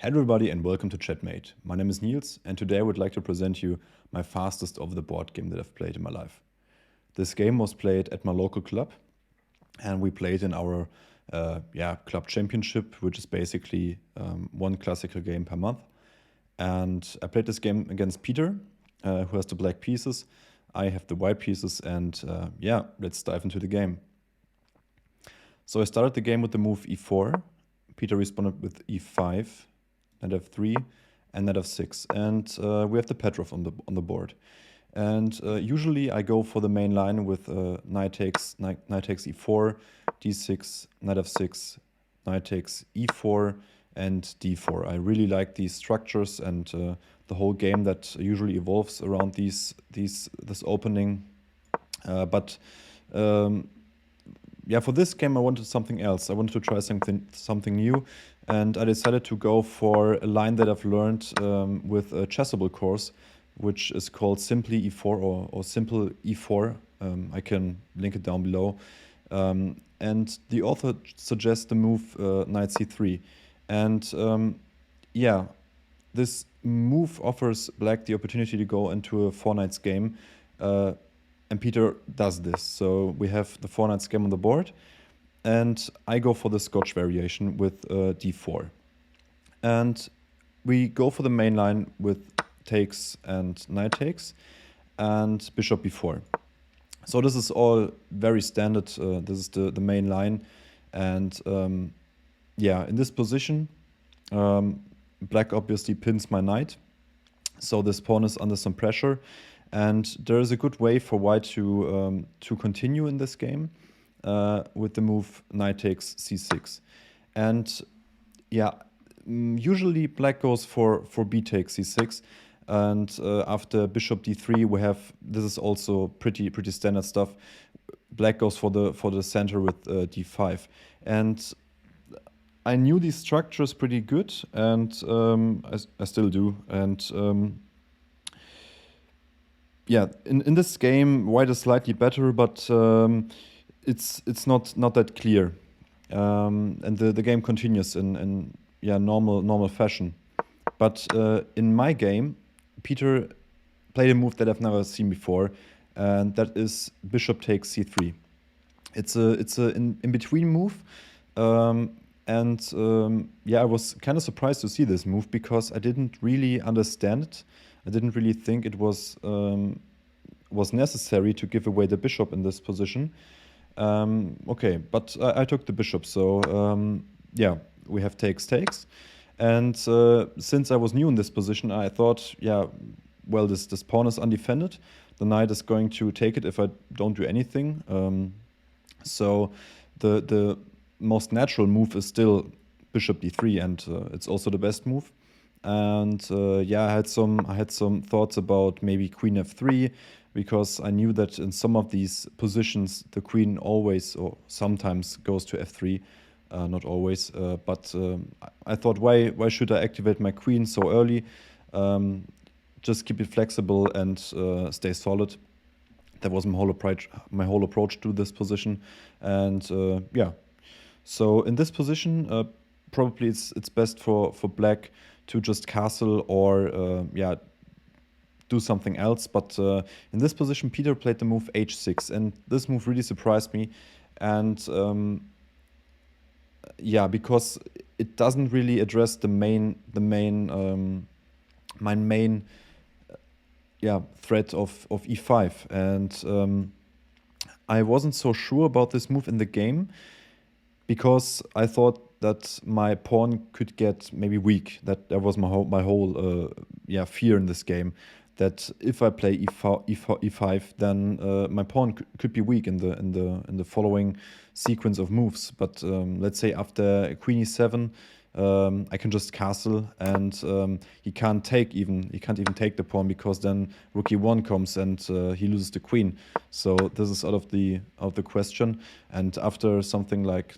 Everybody and welcome to Chatmate. My name is Nils and today I would like to present you my fastest over-the-board game that I've played in my life. This game was played at my local club and we played in our club championship, which is basically one classical game per month. And I played this game against Peter, who has the black pieces. I have the white pieces and let's dive into the game. So I started the game with the move e4. Peter responded with e5, Nf3 and Nf6, and we have the Petrov on the board. And usually I go for the main line with knight takes e4, d6, knight f6, knight takes e4, and d4. I really like these structures and the whole game that usually evolves around this opening. For this game I wanted something else. I wanted to try something new, and I decided to go for a line that I've learned with a Chessable course, which is called Simply E4 or Simple E4. I can link it down below. And the author suggests the move Knight c3. And this move offers black the opportunity to go into a 4-knights game. And Peter does this. So we have the 4-knights game on the board. And I go for the Scotch variation with d4. And we go for the main line with takes and knight takes and bishop b4. So this is all very standard. This is the main line. And in this position, black obviously pins my knight. So this pawn is under some pressure. And there is a good way for white to continue in this game with the move knight takes c6. And usually black goes for b takes c6. And after bishop d3, we have, this is also pretty standard stuff. Black goes for the center with d5. And I knew these structures pretty good, and I still do. And in this game, white is slightly better, but it's not that clear. And the game continues in normal fashion. But in my game, Peter played a move that I've never seen before, and that is bishop takes c3. It's a in-between move, I was kind of surprised to see this move because I didn't really understand it. I didn't really think it was necessary to give away the bishop in this position. But I took the bishop, so we have takes. And since I was new in this position, I thought, this pawn is undefended. The knight is going to take it if I don't do anything. So the most natural move is still bishop d3, and it's also the best move. And I had some thoughts about maybe queen f3, because I knew that in some of these positions the queen always or sometimes goes to f3. Not always, but I thought, why should I activate my queen so early? Just keep it flexible and stay solid. That was my whole approach to this position. And so in this position, probably it's best for black to just castle or do something else. But in this position, Peter played the move h6, and this move really surprised me. And because it doesn't really address my main threat of e5, and I wasn't so sure about this move in the game because I thought that my pawn could get maybe weak. That was my whole fear in this game. That if I play e5, then my pawn could be weak in the following sequence of moves. But let's say after queen e7, I can just castle, and he can't even take the pawn, because then rook e1 comes and he loses the queen. So this is out of the question. And after something like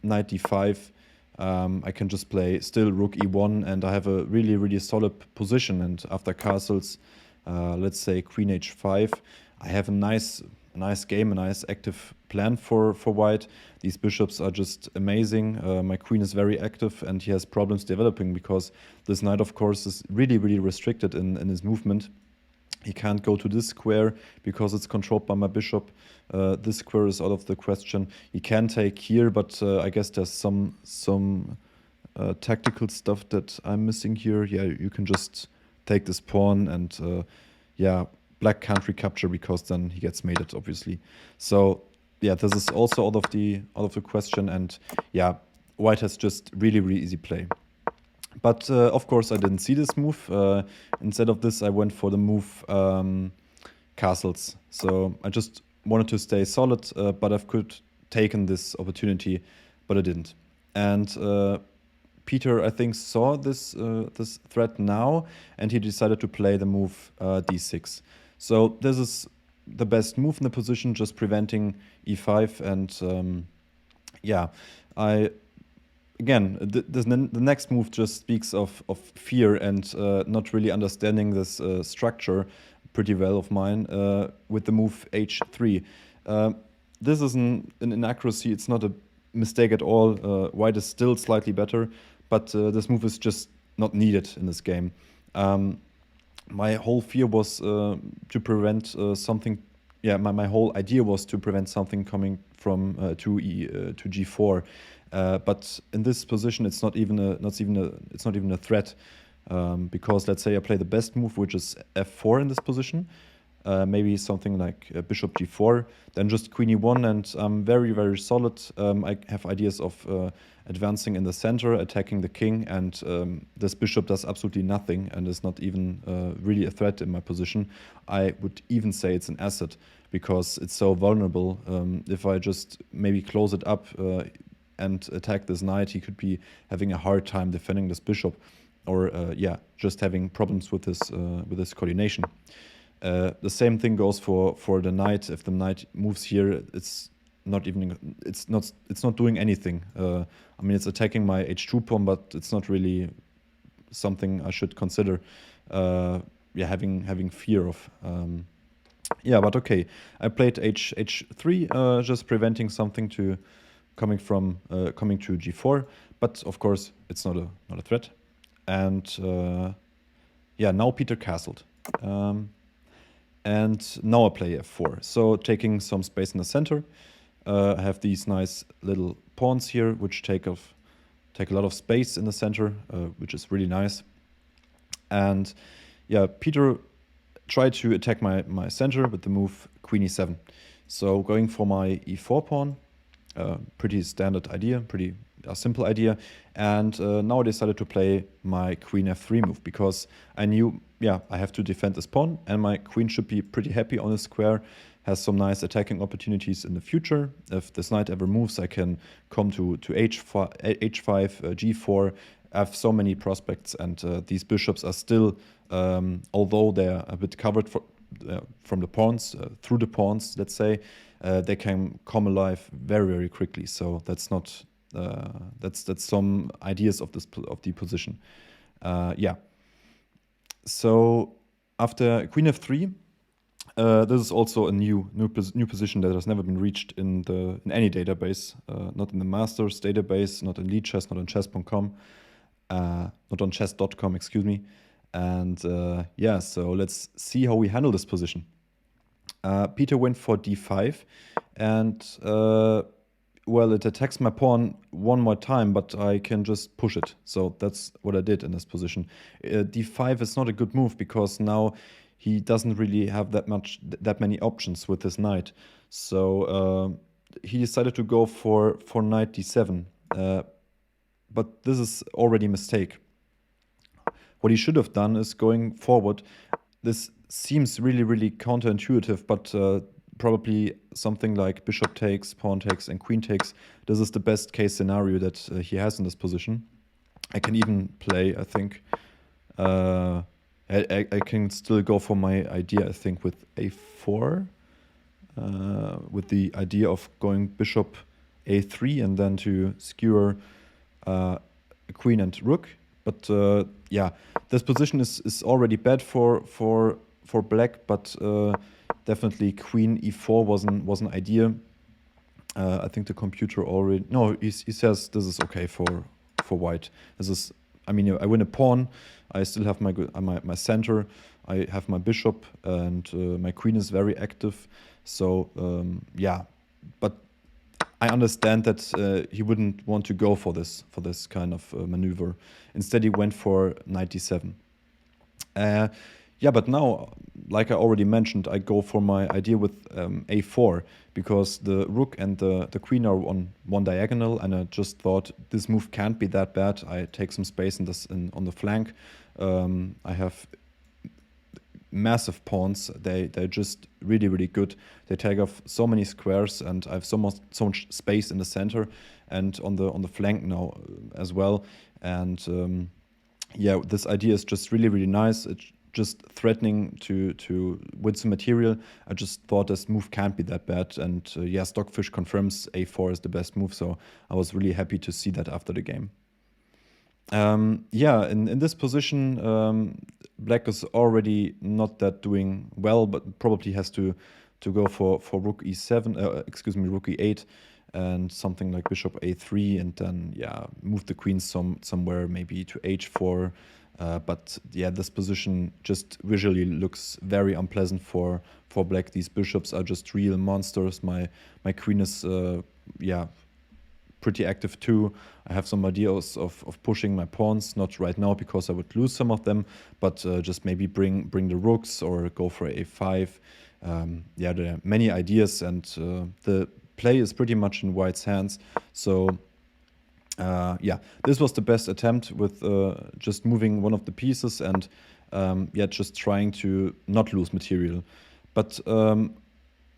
knight d5. I can just play still rook e1, and I have a really solid position. And after castles, let's say queen h5, I have a nice nice game, a nice active plan for white. These bishops are just amazing. My queen is very active, and he has problems developing because this knight, of course, is really, really restricted in his movement. He can't go to this square because it's controlled by my bishop. This square is out of the question. He can take here, but I guess there's some tactical stuff that I'm missing here. Yeah, you can just take this pawn, and yeah, black can't recapture because then he gets mated, obviously. So yeah, this is also out of the question, and yeah, white has just really, really easy play. But of course, I didn't see this move. Instead of this, I went for the move castles. So I just wanted to stay solid, but I could taken this opportunity, but I didn't. And Peter, I think, saw this this threat now, and he decided to play the move d6. So this is the best move in the position, just preventing e5. And yeah, again, the next move just speaks of fear and not really understanding this structure pretty well of mine with the move h3. This is an inaccuracy. It's not a mistake at all. White is still slightly better, but this move is just not needed in this game. My whole fear was to prevent something. Yeah, my whole idea was to prevent something coming from to g4. But in this position, it's not even a threat, because let's say I play the best move, which is f4 in this position, maybe something like bishop g4, then just queen e1, and I'm very, very solid. I have ideas of advancing in the center, attacking the king, and this bishop does absolutely nothing and is not even really a threat in my position. I would even say it's an asset because it's so vulnerable. If I just maybe close it up and attack this knight, he could be having a hard time defending this bishop, or yeah, just having problems with this coordination. The same thing goes for the knight. If the knight moves here, it's not doing anything. I mean, it's attacking my h2 pawn, but it's not really something I should consider yeah, having fear of. Yeah, but okay, I played h3, just preventing something to coming to g4, but of course it's not a threat. And yeah, now Peter castled, and now I play f4, so taking some space in the center. I have these nice little pawns here which take a lot of space in the center, which is really nice. And yeah, Peter tried to attack my center with the move queen e7. So going for my e4 pawn, pretty standard idea, pretty simple idea. And now I decided to play my queen f3 move because I knew, yeah, I have to defend this pawn, and my queen should be pretty happy on this square, has some nice attacking opportunities in the future. If this knight ever moves, I can come to h5, g4. I have so many prospects, and these bishops are still, although they're a bit covered from the pawns, through the pawns, let's say, they can come alive very, very quickly. So that's not that's some ideas of the position. Yeah. So after queen f3, this is also a new position that has never been reached in any database, not in the masters database, not in lead chess, not on chess.com, not on chess.com, excuse me. And yeah, so let's see how we handle this position. Peter went for d5, and well, it attacks my pawn one more time, but I can just push it. So that's what I did in this position. d5 is not a good move because now he doesn't really have that many options with his knight. So he decided to go for knight d7. But this is already a mistake. What he should have done is going forward. This seems really, really counterintuitive, but probably something like bishop takes, pawn takes, and queen takes. This is the best case scenario that he has in this position. I can even play, I think, I can still go for my idea, I think, with a4, with the idea of going bishop a3 and then to skewer queen and rook. But yeah, this position is already bad for black, but definitely queen e4 was an idea. I think the computer already... No, he says this is okay for white. This is... I mean, I win a pawn. I still have my center. I have my bishop, and my queen is very active. So, yeah. But I understand that he wouldn't want to go for this kind of maneuver. Instead, he went for knight d7. Yeah, but now, like I already mentioned, I go for my idea with a4, because the rook and the queen are on one diagonal, and I just thought this move can't be that bad. I take some space on the flank. I have massive pawns. They're just really good. They take off so many squares, and I have so much space in the center and on the flank now as well. And yeah, this idea is just really nice. It's just threatening to win some material. I just thought this move can't be that bad, and yeah, Stockfish confirms a4 is the best move, so I was really happy to see that after the game. Yeah, in this position, Black is already not that doing well, but probably has to go for rook e7, excuse me, rook e8, and something like bishop a3, and then yeah, move the queen somewhere, maybe to h4. But yeah, this position just visually looks very unpleasant for Black. These bishops are just real monsters. My queen is yeah, pretty active too. I have some ideas of pushing my pawns, not right now because I would lose some of them, but just maybe bring the rooks or go for a5. Yeah, there are many ideas, and the play is pretty much in White's hands. So yeah, this was the best attempt with just moving one of the pieces and yeah, just trying to not lose material. But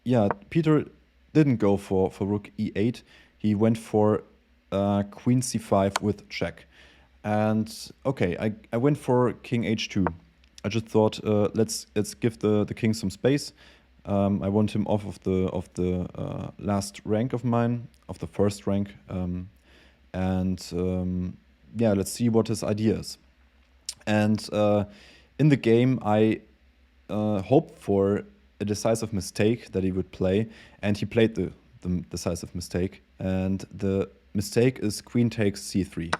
yeah, Peter didn't go for rook e8. He went for queen c5 with check. And okay, I went for king h2. I just thought let's give the king some space. I want him off of the last rank of mine, of the first rank. And yeah, let's see what his idea is. And in the game, I hoped for a decisive mistake that he would play, and he played the decisive mistake. And the mistake is queen takes c3.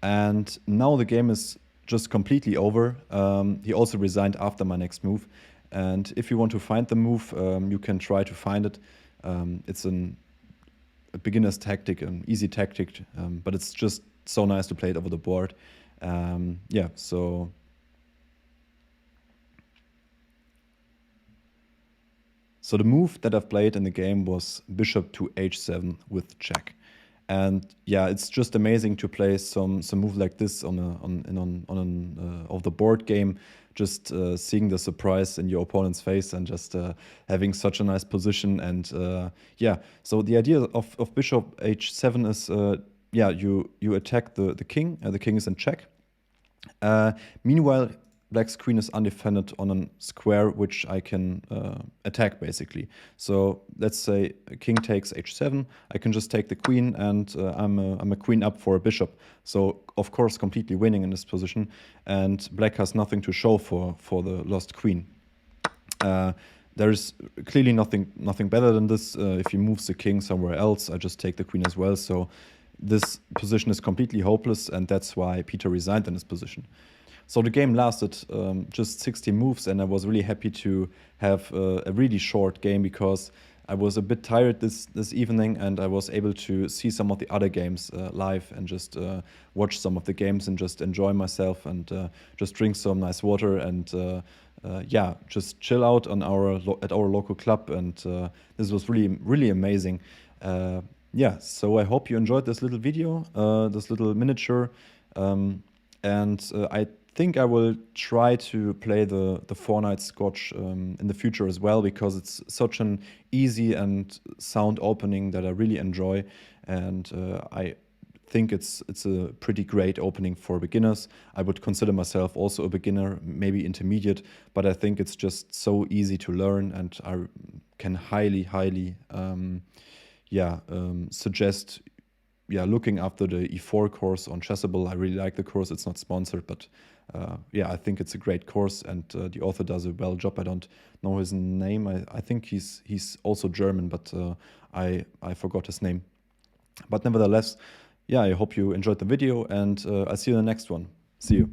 And now the game is just completely over. He also resigned after my next move. And if you want to find the move, you can try to find it. It's a beginner's tactic, an easy tactic, but it's just so nice to play it over the board. Yeah, so the move that I've played in the game was bishop to h7 with check. And yeah, it's just amazing to play some move like this on an of the board game. Just seeing the surprise in your opponent's face and just having such a nice position. And yeah, so the idea of bishop h7 is yeah, you attack the king. The king is in check. Meanwhile, Black's queen is undefended on a square which I can attack, basically. So let's say king takes h7. I can just take the queen, and I'm a queen up for a bishop. So of course, completely winning in this position. And Black has nothing to show for the lost queen. There is clearly nothing better than this. If he moves the king somewhere else, I just take the queen as well. So this position is completely hopeless, and that's why Peter resigned in this position. So the game lasted just 60 moves, and I was really happy to have a really short game because I was a bit tired this evening, and I was able to see some of the other games live and just watch some of the games and just enjoy myself and just drink some nice water and yeah, just chill out on at our local club. And this was really amazing. Yeah, so I hope you enjoyed this little video, this little miniature, and I think I will try to play the 4-Knight Scotch in the future as well, because it's such an easy and sound opening that I really enjoy, and I think it's a pretty great opening for beginners. I would consider myself also a beginner, maybe intermediate, but I think it's just so easy to learn, and I can highly yeah, suggest yeah, looking after the E4 course on Chessable. I really like the course. It's not sponsored, but yeah, I think it's a great course, and the author does a well job. I don't know his name. I think he's also German, but I forgot his name. But nevertheless, yeah, I hope you enjoyed the video, and I'll see you in the next one. See you.